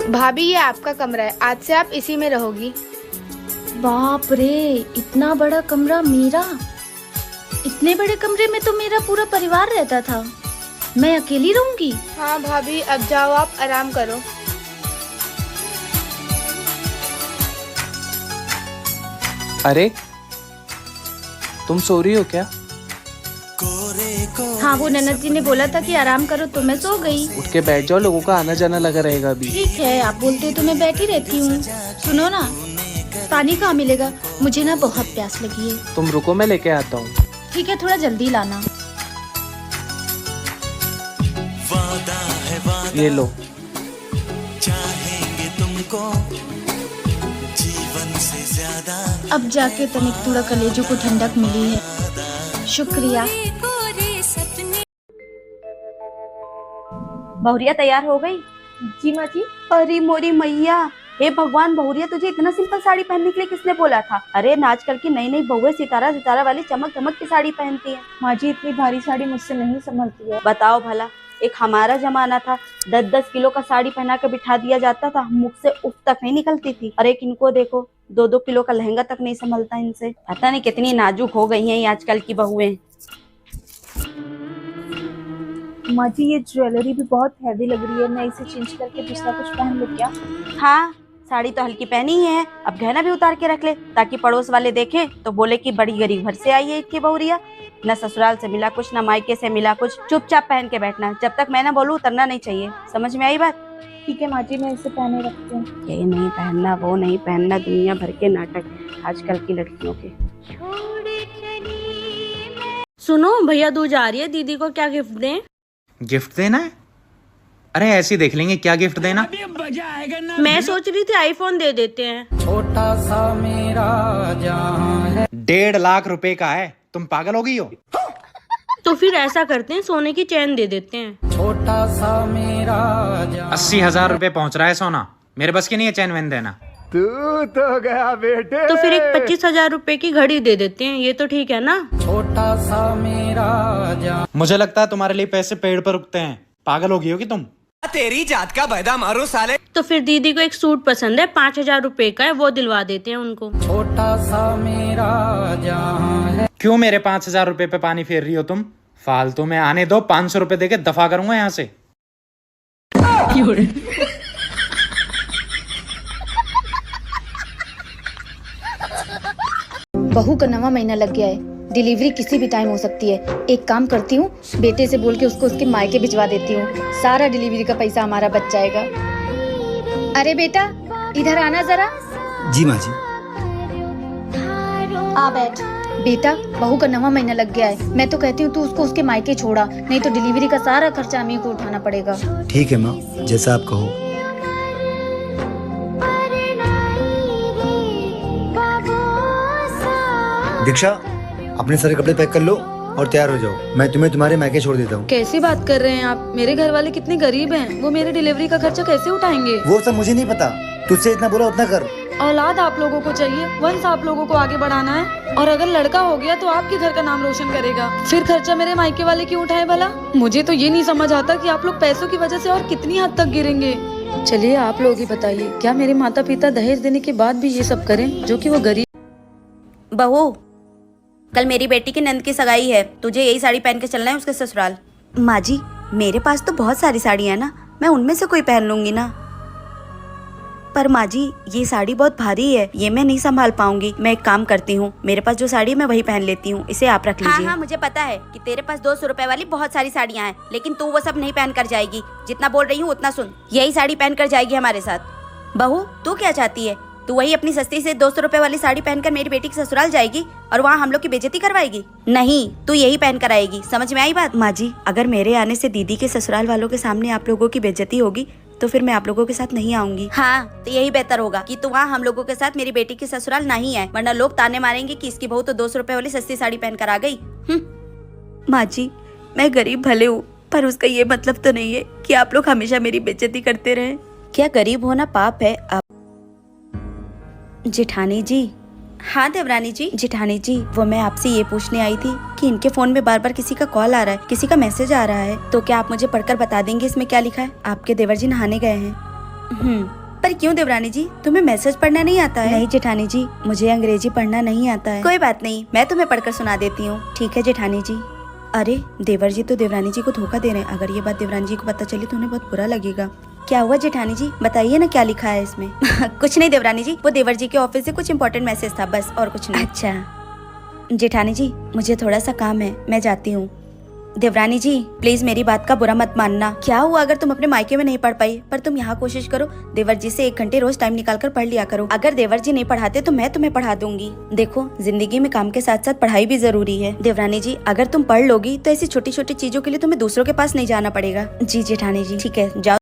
भाभी ये आपका कमरा है, आज से आप इसी में रहोगी। बाप रे, इतना बड़ा कमरा मेरा। इतने बड़े कमरे में तो मेरा पूरा परिवार रहता था, मैं अकेली रहूंगी। हाँ भाभी, अब जाओ आप आराम करो। अरे तुम सो रही हो क्या? हाँ, वो ननद जी ने बोला था कि आराम करो तो मैं सो गई। उठ के बैठ जाओ, लोगों का आना जाना लगा रहेगा अभी। ठीक है, आप बोलते हो तो मैं बैठी रहती हूँ। सुनो ना, पानी कहाँ मिलेगा? मुझे ना बहुत प्यास लगी है। तुम रुको, मैं लेके आता हूँ। ठीक है, थोड़ा जल्दी लाना। ये लो। चाहेंगे तुमको जीवन से ज्यादा। अब जाके तनिक थोड़ा कलेजों को ठंडक मिली है, शुक्रिया। बहुरिया तैयार हो गई? जी माँ जी। अरे मोरी मैया, हे भगवान, बहुरिया तुझे इतना सिंपल साड़ी पहनने के लिए किसने बोला था? अरे आजकल की नई नई बहुएं सितारा सितारा वाली चमक चमक की साड़ी पहनती है। माँ जी, इतनी भारी साड़ी मुझसे नहीं संभलती है। बताओ भला, एक हमारा जमाना था, 10-10 किलो का साड़ी पहना के बिठा दिया जाता था, मुख से उफ तक नहीं निकलती थी। और एक इनको देखो, 2-2 किलो का लहंगा तक नहीं संभलता इनसे। पता नहीं कितनी नाजुक हो गई हैं ये आजकल की बहुएं। माँ जी, ये ज्वेलरी भी बहुत हैवी लग रही है, मैं इसे चेंज करके दूसरा कुछ पहन लूं क्या? हाँ, साड़ी तो हल्की पहनी ही है, अब गहना भी उतार के रख ले, ताकि पड़ोस वाले देखें तो बोले कि बड़ी गरीब घर से आई है इतनी बहुरिया। न ससुराल से मिला कुछ, न मायके से मिला कुछ। चुपचाप पहन के बैठना, जब तक मैं ना बोलूं उतरना नहीं चाहिए। समझ में आई बात? ठीक है माँ जी, मैं इसे पहने रखती हूँ। ये नहीं पहनना, वो नहीं पहनना, दुनिया भर के नाटक आजकल की लड़कियों के। सुनो, भैया दूज आ रही है, दीदी को क्या गिफ्ट दें? गिफ्ट देना है? अरे ऐसे ही देख लेंगे क्या गिफ्ट देना। मैं सोच रही थी आईफोन दे देते हैं। छोटा सा मेरा जहां है। 1.5 लाख रुपए का है, तुम पागल हो गई हो? तो फिर ऐसा करते हैं, सोने की चैन दे देते हैं। छोटा सा मेरा जहां। 80,000 रुपए पहुंच रहा है सोना, मेरे बस की नहीं है चैन वैन देना। तू तो गया बेटे। तो फिर एक 25,000 रुपए की घड़ी दे देते हैं, ये तो ठीक है ना? छोटा सा मेरा जहां। मुझे लगता है तुम्हारे लिए पैसे पेड़ पर उगते हैं, पागल हो गई होगी तुम। तेरी जात का बैदा मारो साले। तो फिर दीदी को एक सूट पसंद है, 5,000 रुपए का है, वो दिलवा देते हैं उनको। छोटा सा मेरा जहां है। क्यों मेरे 5,000 रुपए पे पानी फेर रही हो तुम? फालतू में आने दो, 500 रुपए देके दफा करूंगा यहाँ से। बहू का 9वां महीना लग गया है, डिलीवरी किसी भी टाइम हो सकती है। एक काम करती हूँ, बेटे से बोल के उसको उसके मायके भिजवा देती हूँ, सारा डिलीवरी का पैसा हमारा बच जाएगा। अरे बेटा, इधर आना जरा। जी माँ जी। आ बैठ। बेटा, बहू का 9वां महीना लग गया है, मैं तो कहती हूँ तू उसको उसके मायके छोड़ा, नहीं तो डिलीवरी का सारा खर्चा हमें को उठाना पड़ेगा। ठीक है माँ, जैसा आप कहो। दीक्षा, अपने सारे कपड़े पैक कर लो और तैयार हो जाओ, मैं तुम्हें तुम्हारे मायके छोड़ देता हूँ। कैसी बात कर रहे हैं आप? मेरे घर वाले कितने गरीब हैं, वो मेरे डिलीवरी का खर्चा कैसे उठाएंगे? वो सब मुझे नहीं पता, तुझसे इतना बोला उतना कर। औलाद आप लोगों को चाहिए, वंश आप लोगों को आगे बढ़ाना है, और अगर लड़का हो गया तो आपके घर का नाम रोशन करेगा। फिर खर्चा मेरे मायके वाले क्यों उठाए भला? मुझे तो ये नहीं समझ आता कि आप लोग पैसों की वजह से और कितनी हद तक गिरेंगे। चलिए आप लोग ही बताइए, क्या मेरे माता पिता दहेज देने के बाद भी ये सब करें, जो कि वो गरीब। बहू, कल मेरी बेटी की नंद की सगाई है, तुझे यही साड़ी पहन के चलना है उसके ससुराल। माँ जी, मेरे पास तो बहुत सारी साड़ियाँ हैं ना, मैं उनमें से कोई पहन लूंगी ना। पर माँ जी, ये साड़ी बहुत भारी है, ये मैं नहीं संभाल पाऊंगी। मैं एक काम करती हूँ, मेरे पास जो साड़ी है मैं वही पहन लेती हूँ, इसे आप रख लीजिए। हाँ, मुझे पता है कि तेरे पास 200 रुपए वाली बहुत सारी साड़ियाँ हैं, लेकिन तू वो सब नहीं पहन कर जाएगी। जितना बोल रही हूँ उतना सुन, यही साड़ी पहन कर जाएगी हमारे साथ। बहू, तू क्या चाहती है? तू वही अपनी सस्ती से 200 रुपए वाली साड़ी पहनकर मेरी बेटी के ससुराल जाएगी और वहाँ हम लोग की बेइज्जती करवाएगी? नहीं, तू यही पहन कर आएगी। समझ में आई बात? माँ जी, अगर मेरे आने से दीदी के ससुराल वालों के सामने आप लोगों की बेइज्जती होगी तो फिर मैं आप लोगों के साथ नहीं आऊंगी। हाँ, तो यही बेहतर होगा कि तू वहाँ हम लोगों के साथ मेरी बेटी के ससुराल नहीं आए, वरना लोग ताने मारेंगे कि इसकी बहू तो 200 रुपए वाली सस्ती साड़ी पहन कर आ गई। माँ जी, मैं गरीब भले हूँ, पर उसका ये मतलब तो नहीं है कि आप लोग हमेशा मेरी बेइज्जती करते रहे। क्या गरीब होना पाप है? जेठानी जी। हाँ देवरानी जी। जेठानी जी, वो मैं आपसे ये पूछने आई थी कि इनके फोन में बार बार किसी का कॉल आ रहा है, किसी का मैसेज आ रहा है, तो क्या आप मुझे पढ़कर बता देंगे इसमें क्या लिखा है? आपके देवर जी नहाने गए हैं। पर क्यों देवरानी जी, तुम्हें मैसेज पढ़ना नहीं आता है? नहीं जेठानी जी, मुझे अंग्रेजी पढ़ना नहीं आता है। कोई बात नहीं, मैं तुम्हें पढ़कर सुना देती हूँ। ठीक है जेठानी जी। अरे देवर जी तो देवरानी जी को धोखा दे रहे हैं। अगर ये बात देवरानी जी को पता चली तो उन्हें बहुत बुरा लगेगा। क्या हुआ जेठानी जी, बताइए ना क्या लिखा है इसमें। कुछ नहीं देवरानी जी, वो देवर जी के ऑफिस से कुछ इम्पोर्टेंट मैसेज था, बस और कुछ नहीं। अच्छा जेठानी जी, मुझे थोड़ा सा काम है, मैं जाती हूँ। देवरानी जी प्लीज मेरी बात का बुरा मत मानना। क्या हुआ अगर तुम अपने मायके में नहीं पढ़ पाई, पर तुम यहाँ कोशिश करो, देवर जी से 1 घंटे रोज टाइम निकाल कर पढ़ लिया करो। अगर देवर जी नहीं पढ़ाते तो मैं तुम्हें पढ़ा दूंगी। देखो जिंदगी में काम के साथ साथ पढ़ाई भी जरूरी है। देवरानी जी अगर तुम पढ़ लोगी तो ऐसी छोटी छोटी चीजों के लिए तुम्हें दूसरों के पास नहीं जाना पड़ेगा। जी जेठानी जी ठीक है, जाओ।